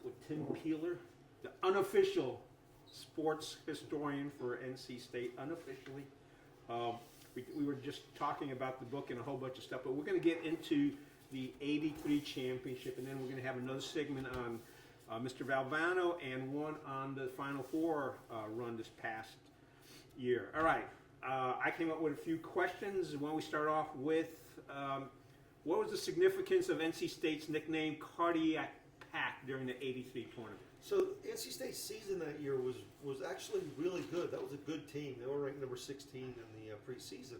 with Tim Peeler, the unofficial sports historian for NC State, unofficially. We were just talking about the book and a whole bunch of stuff, but we're going to get into the '83 championship, and then we're going to have another segment on Mr. Valvano and one on the Final Four run this past year. All right, I came up with a few questions. Why don't we start off with what was the significance of NC State's nickname Cardiac Pack during the '83 tournament? So NC State's season that year was actually really good. That was a good team. They were ranked number 16 in the preseason.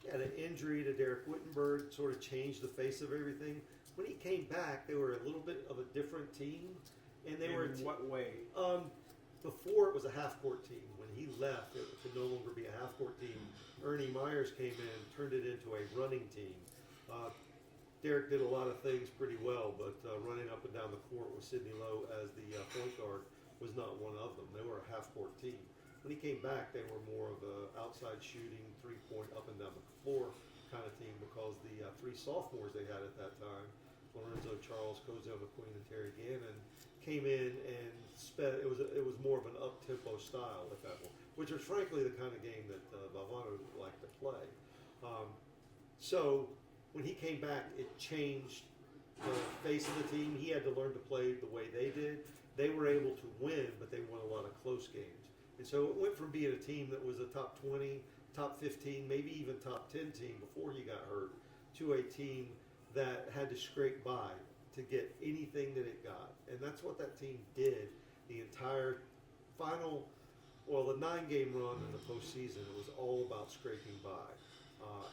They had an injury to Dereck Whittenburg, sort of changed the face of everything. When he came back, they were a little bit of a different team. And they were in what way? Before it was a half-court team. When he left, it could no longer be a half-court team. Ernie Myers came in, turned it into a running team. Dereck did a lot of things pretty well, but running up and down the court with Sidney Lowe as the point guard was not one of them. They were a half-court team. When he came back, they were more of a outside shooting, three-point, up and down the floor kind of team because the three sophomores they had at that time, Lorenzo Charles, Cozell McQueen, and Terry Gannon, came in and it was more of an up-tempo style at that point, which was frankly the kind of game that Valvano liked to play. So when he came back, it changed the face of the team. He had to learn to play the way they did. They were able to win, but they won a lot of close games. And so it went from being a team that was a top 20, top 15, maybe even top 10 team before he got hurt, to a team that had to scrape by to get anything that it got. And that's what that team did the entire the 9-game run in the postseason. It was all about scraping by.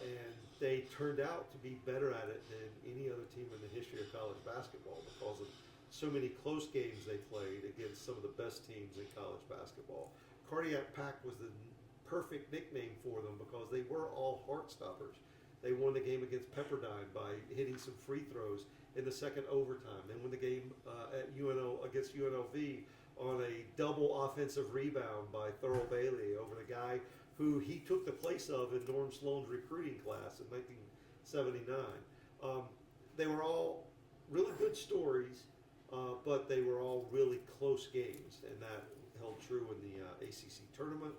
And they turned out to be better at it than any other team in the history of college basketball because of so many close games they played against some of the best teams in college basketball. Cardiac Pack was the perfect nickname for them because they were all heart stoppers. They won the game against Pepperdine by hitting some free throws in the second overtime. They won the game against UNLV on a double offensive rebound by Thurl Bailey over the guy who he took the place of in Norm Sloan's recruiting class in 1979. They were all really good stories, but they were all really close games, and that held true in the ACC tournament,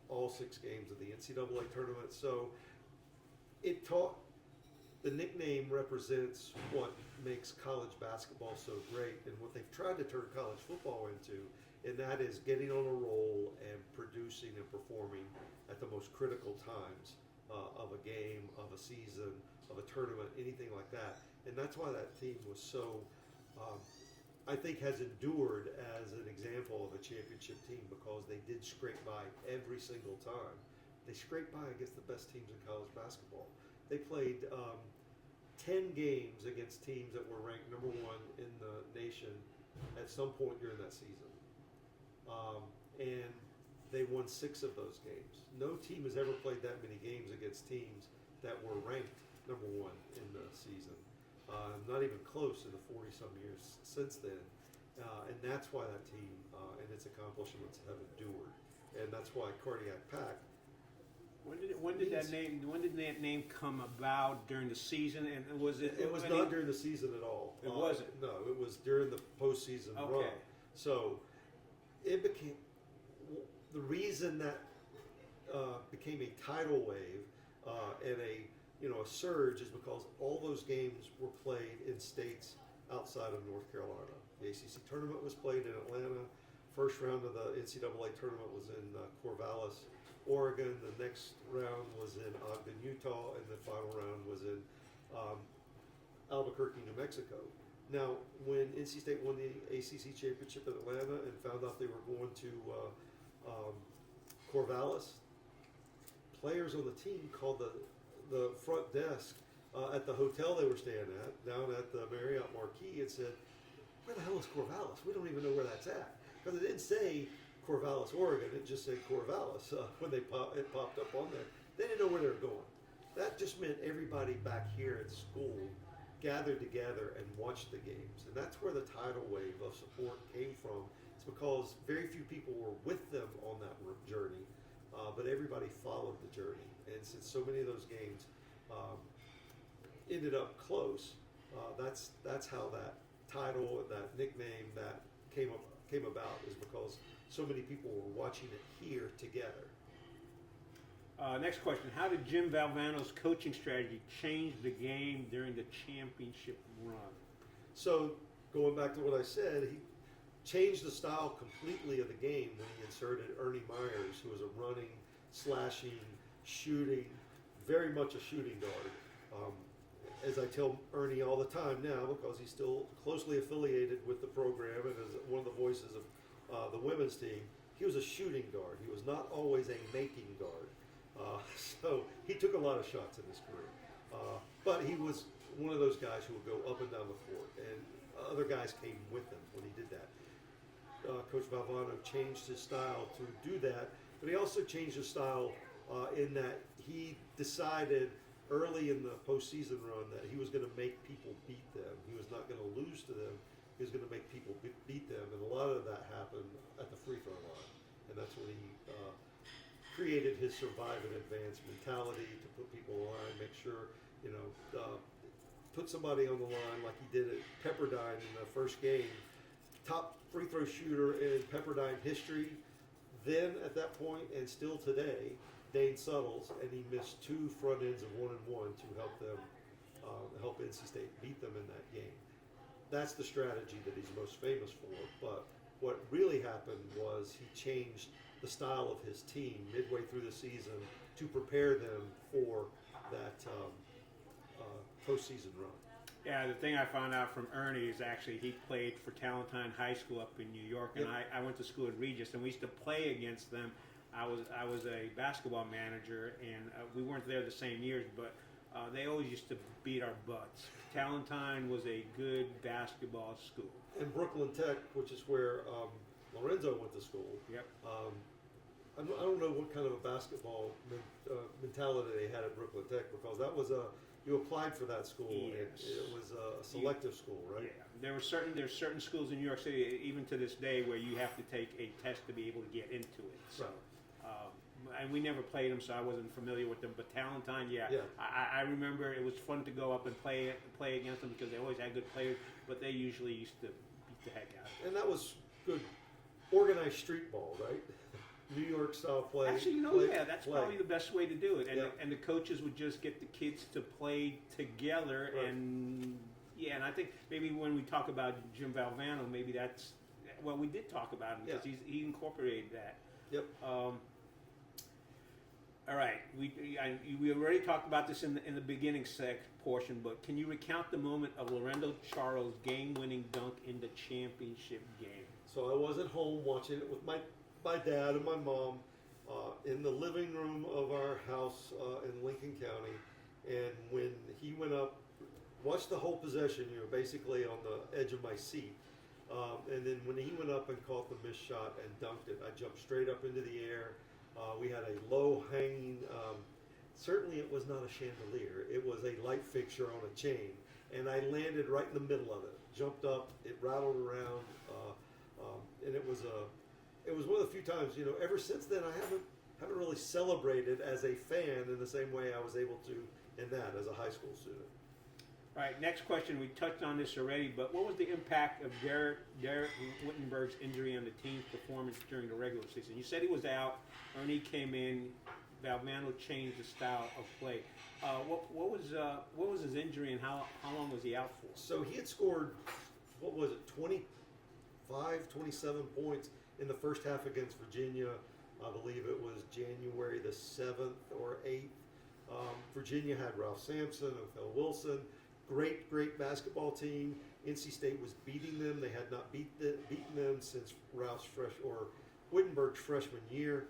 all 6 games of the NCAA tournament. So the nickname represents what makes college basketball so great and what they've tried to turn college football into, and that is getting on a roll and producing and performing at the most critical times of a game, of a season, of a tournament, anything like that. And that's why that team was so, I think, has endured as an example of a championship team because they did scrape by every single time. They scraped by against the best teams in college basketball. They played 10 games against teams that were ranked number 1 in the nation at some point during that season. And they won 6 of those games. No team has ever played that many games against teams that were ranked number 1 in the season. Not even close in the 40-some years since then. And that's why that team and its accomplishments have endured. And that's why Cardiac Pack. When did that name come about during the season? And was it? It was not during the season at all. It wasn't. No, it was during the postseason run. So it became the reason that became a tidal wave and a surge is because all those games were played in states outside of North Carolina. The ACC tournament was played in Atlanta. First round of the NCAA tournament was in Corvallis, Oregon. The next round was in Ogden, Utah, and the final round was in Albuquerque, New Mexico. Now, when NC State won the ACC championship in Atlanta and found out they were going to Corvallis, players on the team called the front desk at the hotel they were staying at, down at the Marriott Marquis, and said, "Where the hell is Corvallis? We don't even know where that's at." Because it didn't say Corvallis, Oregon. It just said Corvallis when it popped up on there. They didn't know where they were going. That just meant everybody back here at school gathered together and watched the games. And that's where the tidal wave of support came from. It's because very few people were with them on that journey, but everybody followed the journey. And since so many of those games ended up close, that's how that title, that nickname that came about is because so many people were watching it here together. Next question. How did Jim Valvano's coaching strategy change the game during the championship run? So, going back to what I said, he changed the style completely of the game when he inserted Ernie Myers, who was a running, slashing, shooting, very much a shooting guard. As I tell Ernie all the time now, because he's still closely affiliated with the program and is one of the voices of the women's team, he was a shooting guard. He was not always a making guard. So he took a lot of shots in his career. But he was one of those guys who would go up and down the court, and other guys came with him when he did that. Coach Valvano changed his style to do that, but he also changed his style in that he decided early in the postseason run that he was going to make people beat them. He was not going to lose to them. He was going to make people beat them, and a lot of that happened at the free throw line, and that's when he created his survive and advance mentality to put people in line, make sure, put somebody on the line like he did at Pepperdine in the first game. Top free throw shooter in Pepperdine history, then at that point and still today, Dane Suttles, and he missed 2 front ends of 1-and-1 to help NC State beat them in that game. That's the strategy that he's most famous for, but what really happened was he changed the style of his team midway through the season to prepare them for that postseason run. Yeah, the thing I found out from Ernie is actually he played for Talentine High School up in New York, and Yep. I went to school at Regis, and we used to play against them. I was a basketball manager, and we weren't there the same years, but they always used to beat our butts. Talentine was a good basketball school. And Brooklyn Tech, which is where Lorenzo went to school. Yep. I don't know what kind of a basketball mentality they had at Brooklyn Tech, because that was you applied for that school. Yes. It was a selective school, right? Yeah. There's certain schools in New York City, even to this day, where you have to take a test to be able to get into it. So. Right. And we never played them, so I wasn't familiar with them. But Talentine, yeah. I remember it was fun to go up and play against them because they always had good players, but they usually used to beat the heck out of them. And that was good organized street ball, right? New York style play. Actually, that's play. probably the best way to do it. And, Yeah. and the coaches would just get the kids to play together. Right. And I think maybe when we talk about Jim Valvano, maybe that's, well, we did talk about him because he incorporated that. Yep. All right, we already talked about this in the beginning portion, but can you recount the moment of Lorenzo Charles' game-winning dunk in the championship game? So I was at home watching it with my dad and my mom in the living room of our house in Lincoln County, and when he went up, watched the whole possession, basically on the edge of my seat, and then when he went up and caught the missed shot and dunked it, I jumped straight up into the air. We had a low-hanging, certainly it was not a chandelier, it was a light fixture on a chain, and I landed right in the middle of it, jumped up, it rattled around, and it was one of the few times, ever since then I haven't really celebrated as a fan in the same way I was able to in that as a high school student. All right, next question. We touched on this already, but what was the impact of Dereck Whittenburg's injury on the team's performance during the regular season? You said he was out. Ernie came in. Valvano changed the style of play. What was his injury, and how long was he out for? So he had scored, 27 points in the first half against Virginia. I believe it was January the 7th or 8th. Virginia had Ralph Sampson and Phil Wilson. Great basketball team. NC State was beating them. They had not beaten them since Whittenburg's freshman year.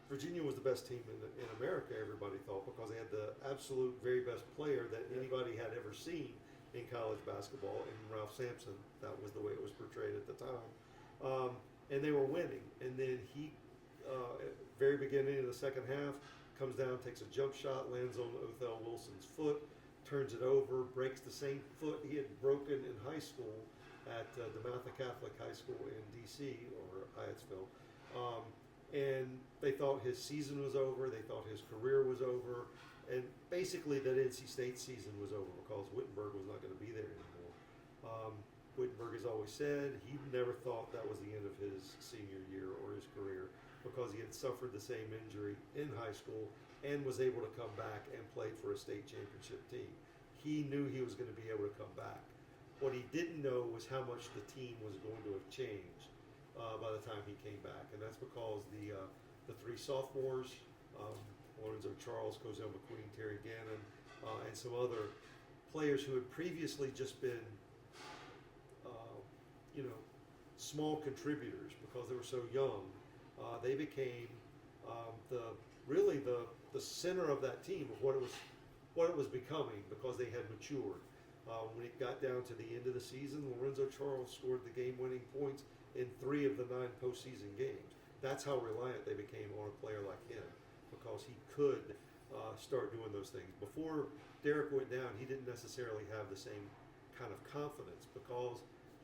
Virginia was the best team in America, everybody thought, because they had the absolute very best player that anybody had ever seen in college basketball, in Ralph Sampson. That was the way it was portrayed at the time. And they were winning. And then he, at the very beginning of the second half, comes down, takes a jump shot, lands on Othell Wilson's foot, turns it over, breaks the same foot he had broken in high school at DeMatha Catholic High School in D.C. or Hyattsville. And they thought his season was over. They thought his career was over. And basically that NC State season was over because Whittenburg was not going to be there anymore. Whittenburg has always said he never thought that was the end of his senior year or his career because he had suffered the same injury in high school and was able to come back and play for a state championship team. He knew he was going to be able to come back. What he didn't know was how much the team was going to have changed by the time he came back, and that's because the three sophomores, Lorenzo Charles, Cozell McQueen, Terry Gannon, and some other players who had previously just been, small contributors because they were so young. They became the center of that team of what it was becoming because they had matured. When it got down to the end of the season, Lorenzo Charles scored the game-winning points in 3 of the 9 postseason games. That's how reliant they became on a player like him because he could start doing those things. Before Dereck went down, he didn't necessarily have the same kind of confidence because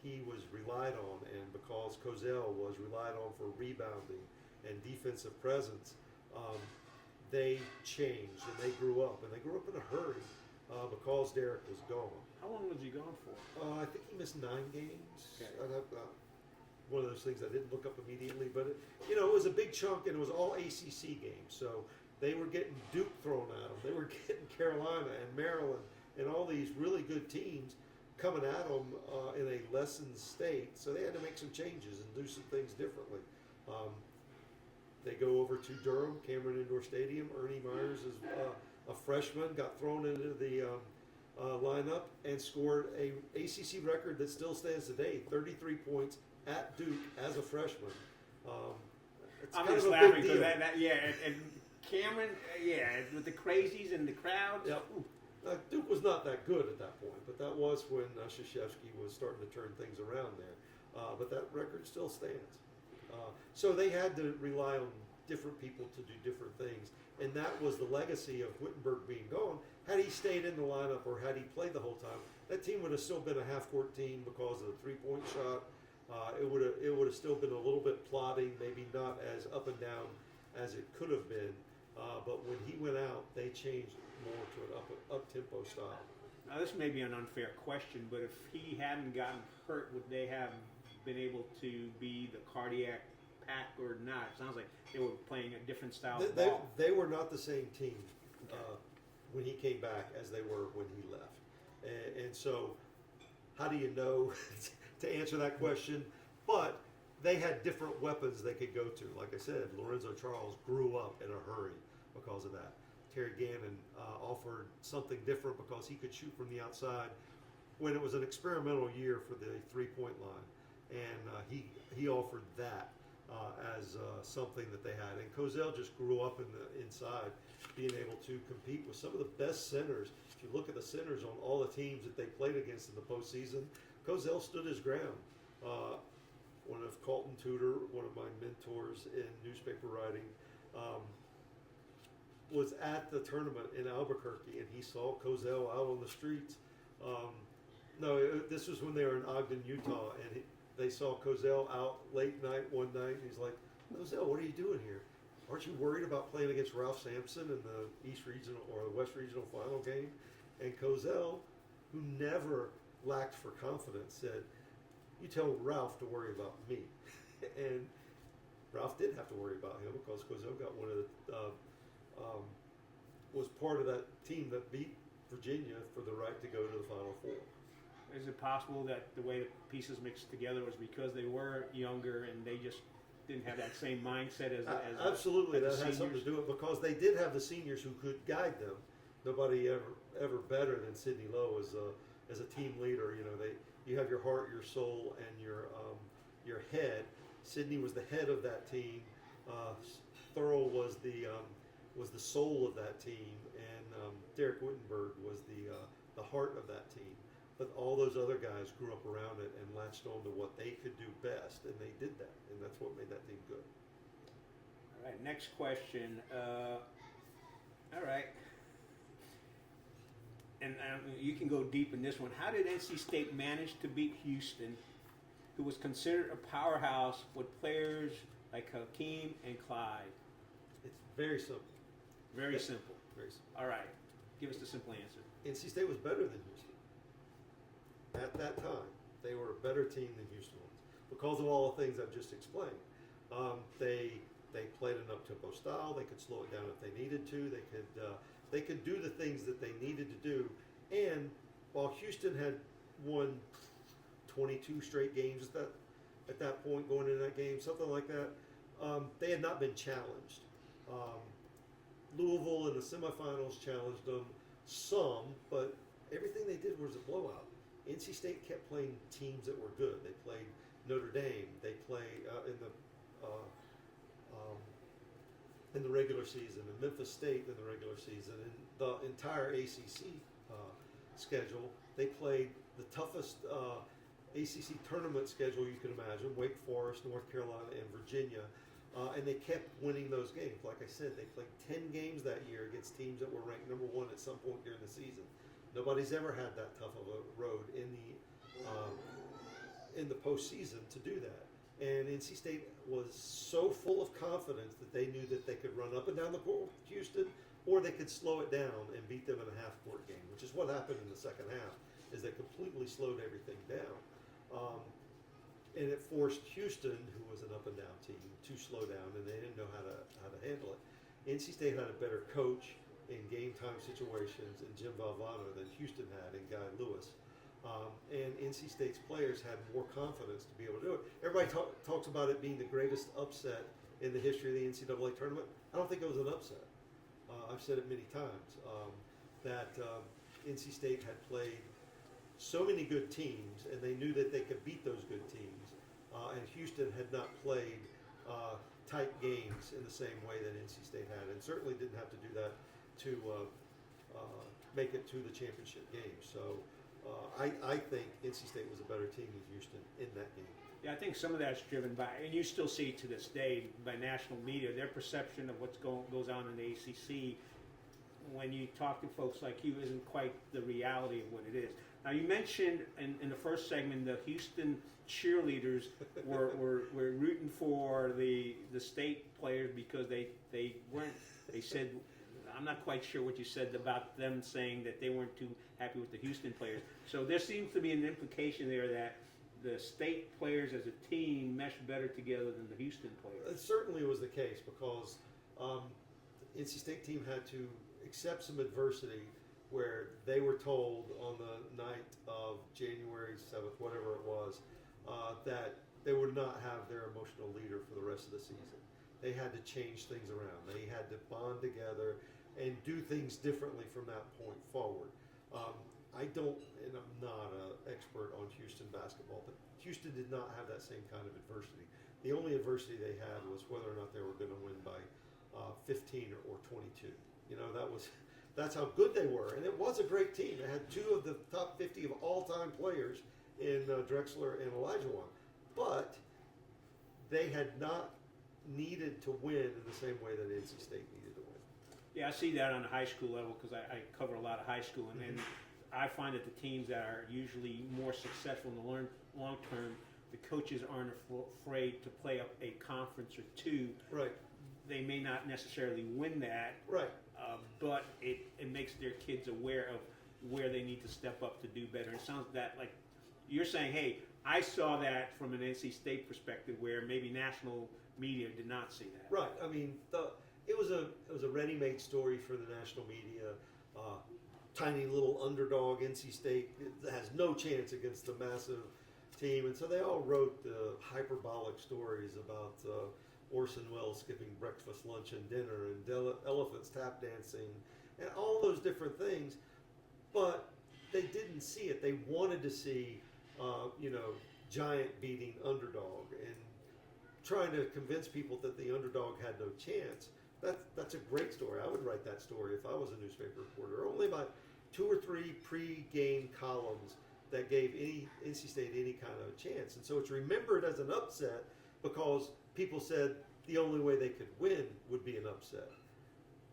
he was relied on and because Cozell was relied on for rebounding and defensive presence. They changed and they grew up in a hurry because Dereck was gone. How long was he gone for? I think he missed 9 games. Okay. One of those things I didn't look up immediately, but it was a big chunk, and it was all ACC games. So they were getting Duke thrown at them. They were getting Carolina and Maryland and all these really good teams coming at them in a lessened state. So they had to make some changes and do some things differently. They go over to Durham, Cameron Indoor Stadium. Ernie Myers is a freshman, got thrown into the lineup and scored a ACC record that still stands today, 33 points at Duke as a freshman. It's I'm kind just of a laughing big deal. because and Cameron, with the crazies and the crowds. Yep. Duke was not that good at that point, but that was when Krzyzewski was starting to turn things around there. But that record still stands. So they had to rely on different people to do different things, and that was the legacy of Whittenburg being gone. Had he stayed in the lineup or had he played the whole time, that team would have still been a half-court team because of the three-point shot. It would have still been a little bit plodding, maybe not as up and down as it could have been. But when he went out, they changed more to an up-tempo style. Now this may be an unfair question, but if he hadn't gotten hurt, would they have been able to be the cardiac pack or not? It sounds like they were playing a different style of ball. They were not the same team when he came back as they were when he left. And so how do you know to answer that question? But they had different weapons they could go to. Like I said, Lorenzo Charles grew up in a hurry because of that. Terry Gannon offered something different because he could shoot from the outside when it was an experimental year for the three-point line. And he offered that as something that they had. And Cozell just grew up in the inside, being able to compete with some of the best centers. If you look at the centers on all the teams that they played against in the postseason, Cozell stood his ground. One of Colton Tudor, one of my mentors in newspaper writing, was at the tournament in Albuquerque, and he saw Cozell out on the streets. This was when they were in Ogden, Utah, and they saw Cozell out late night one night. And he's like, "Cozell, what are you doing here? Aren't you worried about playing against Ralph Sampson in the East Regional or the West Regional final game?" And Cozell, who never lacked for confidence, said, "You tell Ralph to worry about me." And Ralph did have to worry about him because Cozell got one of the was part of that team that beat Virginia for the right to go to the Final Four. Is it possible that the way the pieces mixed together was because they were younger and they just didn't have that same mindset as absolutely, as that had something to do with it because they did have the seniors who could guide them. Nobody ever better than Sidney Lowe as a team leader. You have your heart, your soul, and your head. Sidney was the head of that team. Thurl was the soul of that team, and Dereck Whittenburg was the heart of that team. But all those other guys grew up around it and latched on to what they could do best, and they did that, and that's what made that team good. All right, next question. All right. And you can go deep in this one. How did NC State manage to beat Houston, who was considered a powerhouse with players like Hakeem and Clyde? It's very simple. Very simple. Grace. All right. Give us the simple answer. NC State was better than Houston. At that time, they were a better team than Houston was because of all the things I've just explained. They played an up-tempo style. They could slow it down if they needed to. They could do the things that they needed to do. And while Houston had won 22 straight games at that point, going into that game, something like that, they had not been challenged. Louisville in the semifinals challenged them some, but everything they did was a blowout. NC State kept playing teams that were good. They played Notre Dame. They played in the regular season, and Memphis State in the regular season, and the entire ACC schedule. They played the toughest ACC tournament schedule you could imagine: Wake Forest, North Carolina, and Virginia. And they kept winning those games. Like I said, they played 10 games that year against teams that were ranked number 1 at some point during the season. Nobody's ever had that tough of a road in the postseason to do that. And NC State was so full of confidence that they knew that they could run up and down the court with Houston, or they could slow it down and beat them in a half-court game, which is what happened in the second half, is they completely slowed everything down. And it forced Houston, who was an up-and-down team, to slow down, and they didn't know how to handle it. NC State had a better coach in game-time situations in Jim Valvano than Houston had in Guy Lewis. And NC State's players had more confidence to be able to do it. Everybody talks about it being the greatest upset in the history of the NCAA tournament. I don't think it was an upset. I've said it many times that NC State had played so many good teams, and they knew that they could beat those good teams. And Houston had not played tight games in the same way that NC State had, and certainly didn't have to do that to make it to the championship game. So I think NC State was a better team than Houston in that game. Yeah, I think some of that's driven by, and you still see to this day, by national media, their perception of what goes on in the ACC. When you talk to folks like you, isn't quite the reality of what it is. Now, you mentioned in the first segment the Houston cheerleaders were rooting for the state players because they weren't. They said, I'm not quite sure what you said about them saying that they weren't too happy with the Houston players. So there seems to be an implication there that the state players as a team mesh better together than the Houston players. It certainly was the case because the NC State team had to accept some adversity where they were told on the night of January 7th, whatever it was, that they would not have their emotional leader for the rest of the season. They had to change things around. They had to bond together and do things differently from that point forward. I don't, and I'm not an expert on Houston basketball, but Houston did not have that same kind of adversity. The only adversity they had was whether or not they were going to win by 15 or 22. You know, that's how good they were, and it was a great team. It had 2 of the top 50 of all-time players in Drexler and Olajuwon, but they had not needed to win in the same way that NC State needed to win. Yeah, I see that on the high school level because I cover a lot of high school, and I find that the teams that are usually more successful in the long term, the coaches aren't afraid to play up a conference or 2. Right. They may not necessarily win that. Right. But it makes their kids aware of where they need to step up to do better. It sounds that like you're saying, hey, I saw that from an NC State perspective where maybe national media did not see that. Right. I mean, it was a ready-made story for the national media. Tiny little underdog NC State has no chance against the massive team, and so they all wrote the hyperbolic stories about Orson Welles skipping breakfast, lunch, and dinner, and elephants tap dancing, and all those different things. But they didn't see it. They wanted to see, giant beating underdog, and trying to convince people that the underdog had no chance. That's a great story. I would write that story if I was a newspaper reporter. Only about 2 or 3 pre-game columns that gave any NC State any kind of a chance. And so it's remembered as an upset because people said the only way they could win would be an upset.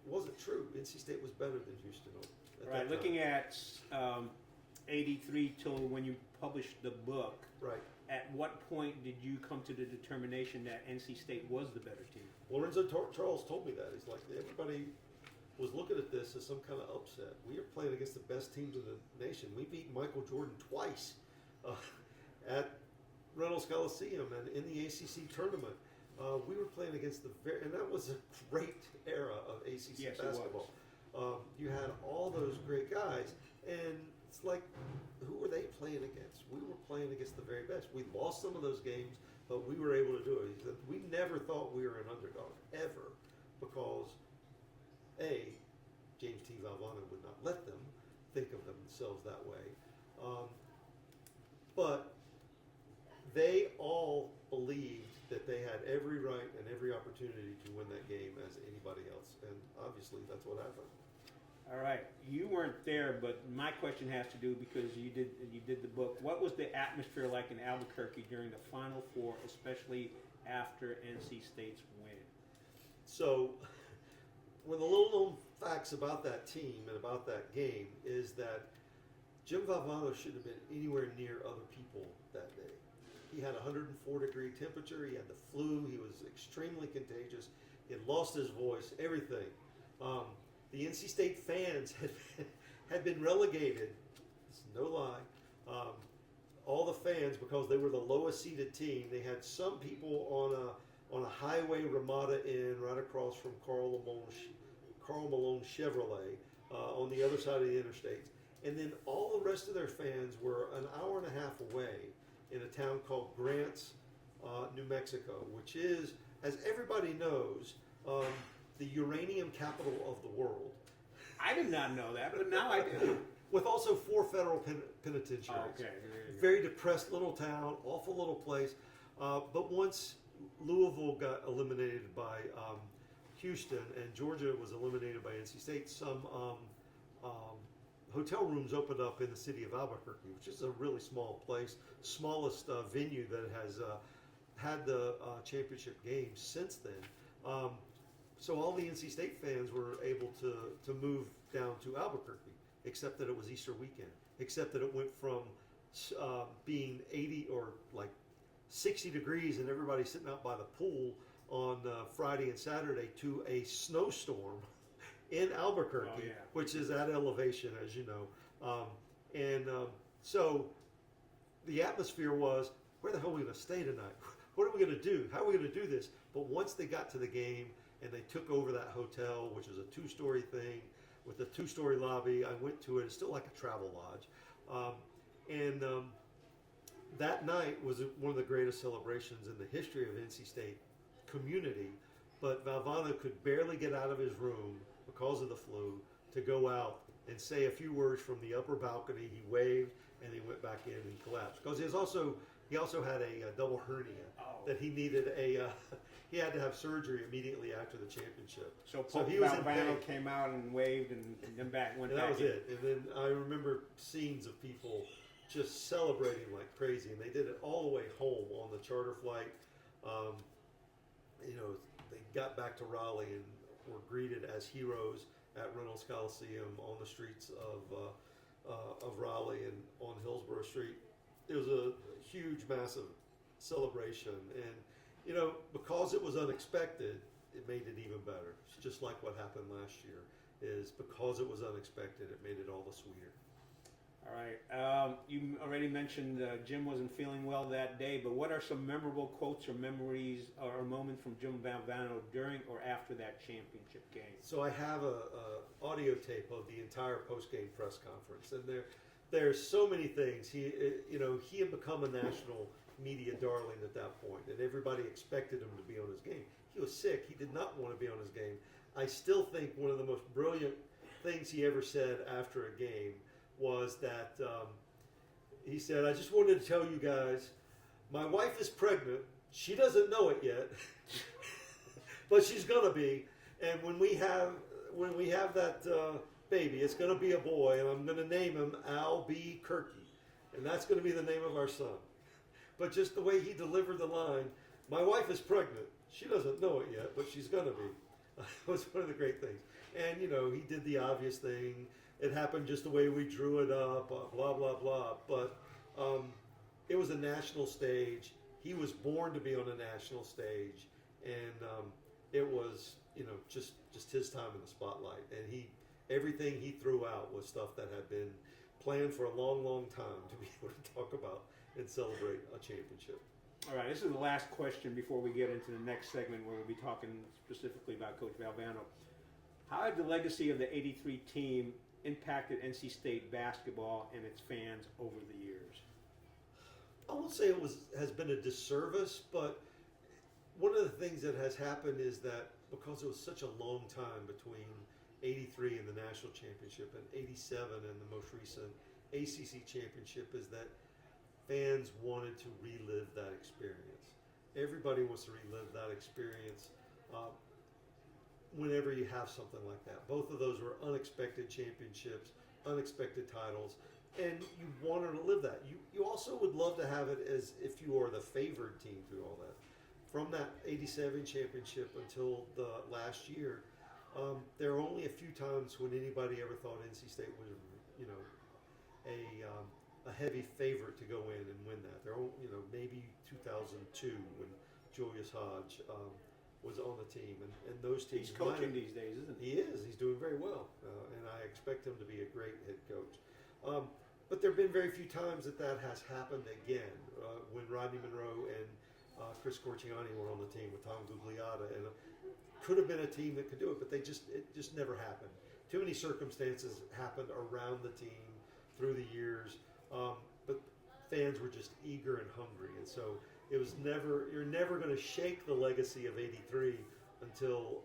It wasn't true. NC State was better than Houston. Right. Looking at 83 till when you published the book. Right. At what point did you come to the determination that NC State was the better team? Lorenzo Charles told me that. He's like, everybody was looking at this as some kind of upset. We are playing against the best teams in the nation. We beat Michael Jordan twice at Reynolds Coliseum and in the ACC tournament. We were playing against and that was a great era of ACC basketball. You had all those great guys, and it's like, who were they playing against? We were playing against the very best. We lost some of those games, but we were able to do it. He said, we never thought we were an underdog, ever, because James T. Valvano would not let them think of themselves that way. But they all believed that they had every right and every opportunity to win that game as anybody else. And obviously that's what happened. All right, you weren't there, but my question has to do, because you did the book. What was the atmosphere like in Albuquerque during the Final Four, especially after NC State's win? So, one of the little known facts about that team and about that game is that Jim Valvano shouldn't have been anywhere near other people that day. He had 104-degree temperature. He had the flu. He was extremely contagious. He had lost his voice. Everything. The NC State fans had been relegated. It's no lie. All the fans, because they were the lowest seeded team, they had some people on a highway Ramada Inn right across from Carl Malone Chevrolet on the other side of the interstates. And then all the rest of their fans were an hour and a half away in a town called Grants, New Mexico, which is, as everybody knows, the uranium capital of the world. I did not know that, but now I do. With also 4 federal penitentiaries. Oh, okay. Very depressed little town, awful little place. But once Louisville got eliminated by Houston and Georgia was eliminated by NC State, some hotel rooms opened up in the city of Albuquerque, which is a really small place, smallest venue that has had the championship games since then. So all the NC State fans were able to move down to Albuquerque, except that it was Easter weekend, except that it went from being 80 or like 60 degrees and everybody sitting out by the pool on Friday and Saturday to a snowstorm in Albuquerque, which is at elevation, as you know. So the atmosphere was, where the hell are we going to stay tonight? What are we going to do? How are we going to do this? But once they got to the game and they took over that hotel, which is a 2-story thing with a 2-story lobby, I went to it. It's still like a travel lodge. That night was one of the greatest celebrations in the history of NC State community. But Valvano could barely get out of his room because of the flu to go out and say a few words from the upper balcony. He waved and he went back in and he collapsed because he also had a double hernia that he needed he had to have surgery immediately after the championship. So Valvano came out and waved and then went back. That was it. And then I remember scenes of people just celebrating like crazy, and they did it all the way home on the charter flight. They got back to Raleigh and were greeted as heroes at Reynolds Coliseum on the streets of Raleigh and on Hillsborough Street. It was a huge, massive celebration, and because it was unexpected, it made it even better. It's just like what happened last year. Is because it was unexpected, it made it all the sweeter. All right. You already mentioned Jim wasn't feeling well that day, but what are some memorable quotes or memories or moments from Jim Valvano during or after that championship game? So I have a audio tape of the entire post-game press conference, and there's so many things. He had become a national media darling at that point, and everybody expected him to be on his game. He was sick. He did not want to be on his game. I still think one of the most brilliant things he ever said after a game was that he said, "I just wanted to tell you guys, my wife is pregnant. She doesn't know it yet, but she's gonna be. And when we have that baby, it's gonna be a boy, and I'm gonna name him Al B. Kirky, and that's gonna be the name of our son." But just the way he delivered the line, "My wife is pregnant. She doesn't know it yet, but she's gonna be," was one of the great things. And he did the obvious thing. It happened just the way we drew it up, blah, blah, blah. But it was a national stage. He was born to be on a national stage. And it was, just his time in the spotlight. And everything he threw out was stuff that had been planned for a long, long time to be able to talk about and celebrate a championship. All right, this is the last question before we get into the next segment where we'll be talking specifically about Coach Valvano. How had the legacy of the '83 team impacted NC State basketball and its fans over the years? I won't say it has been a disservice, but one of the things that has happened is that because it was such a long time between '83 and the national championship and '87 and the most recent ACC championship, is that fans wanted to relive that experience. Everybody wants to relive that experience whenever you have something like that. Both of those were unexpected championships, unexpected titles, and you wanted to live that. You also would love to have it as if you were the favored team through all that. From that '87 championship until the last year, there were only a few times when anybody ever thought NC State was, a heavy favorite to go in and win that. There were, maybe 2002 when Julius Hodge was on the team, and those teams. He's coaching these days, isn't he? He is. He's doing very well, and I expect him to be a great head coach. But there have been very few times that has happened again. When Rodney Monroe and Chris Corciani were on the team with Tom Gugliotta, and could have been a team that could do it, but it just never happened. Too many circumstances happened around the team through the years, but fans were just eager and hungry, and so it was you're never going to shake the legacy of '83 until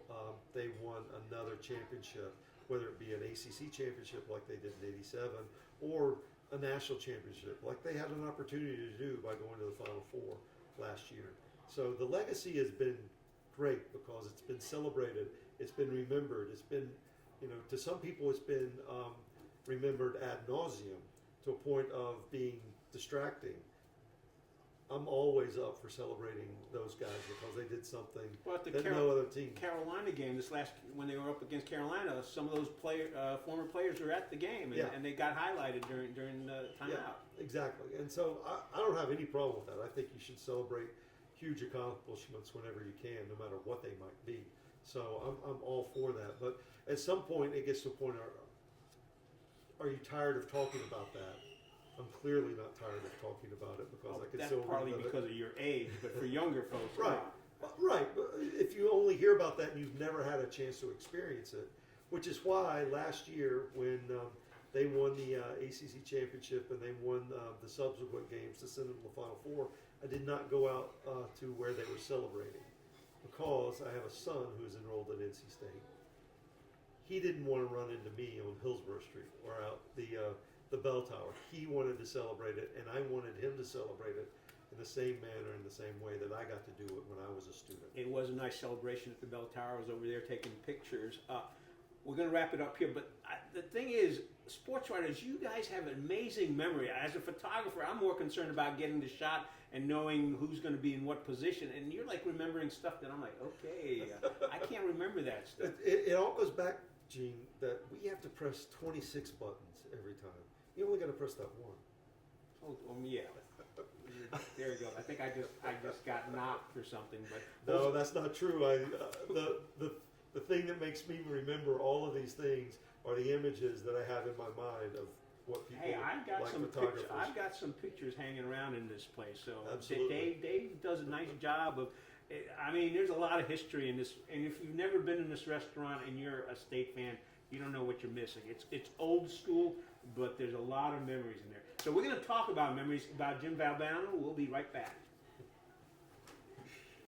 they won another championship, whether it be an ACC championship like they did in '87 or a national championship like they had an opportunity to do by going to the Final Four last year. So the legacy has been great because it's been celebrated, it's been remembered, it's been, to some people it's been remembered ad nauseum to a point of being distracting. I'm always up for celebrating those guys because they did something that no other team. Carolina game when they were up against Carolina, some of those former players were at the game, and they got highlighted during the timeout. Yeah, exactly. And so I don't have any problem with that. I think you should celebrate huge accomplishments whenever you can, no matter what they might be. So I'm all for that. But at some point, it gets to a point, are you tired of talking about that? I'm clearly not tired of talking about it because I can still that's partly because of your age, but for younger folks, right. Right. But if you only hear about that and you've never had a chance to experience it, which is why last year when they won the ACC championship and they won the subsequent games to send them to the Final Four, I did not go out to where they were celebrating because I have a son who's enrolled at NC State. He didn't want to run into me on Hillsborough Street or out the bell tower. He wanted to celebrate it, and I wanted him to celebrate it in the same manner, in the same way that I got to do it when I was a student. It was a nice celebration at the bell tower. I was over there taking pictures. We're going to wrap it up here, but the thing is, sports writers, you guys have an amazing memory. As a photographer, I'm more concerned about getting the shot and knowing who's going to be in what position, and you're like remembering stuff that I'm like, okay, I can't remember that stuff. It all goes back, Gene, that we have to press 26 buttons every time. You only got to press that one. Oh, yeah. There you go. I think I just got knocked or something. But no, that's not true. The thing that makes me remember all of these things are the images that I have in my mind of what people like photographers. I've got some pictures hanging around in this place. So absolutely. Dave does a nice job of. I mean, there's a lot of history in this, and if you've never been in this restaurant and you're a State fan, you don't know what you're missing. It's old school, but there's a lot of memories in there. So we're going to talk about memories about Jim Valvano. We'll be right back.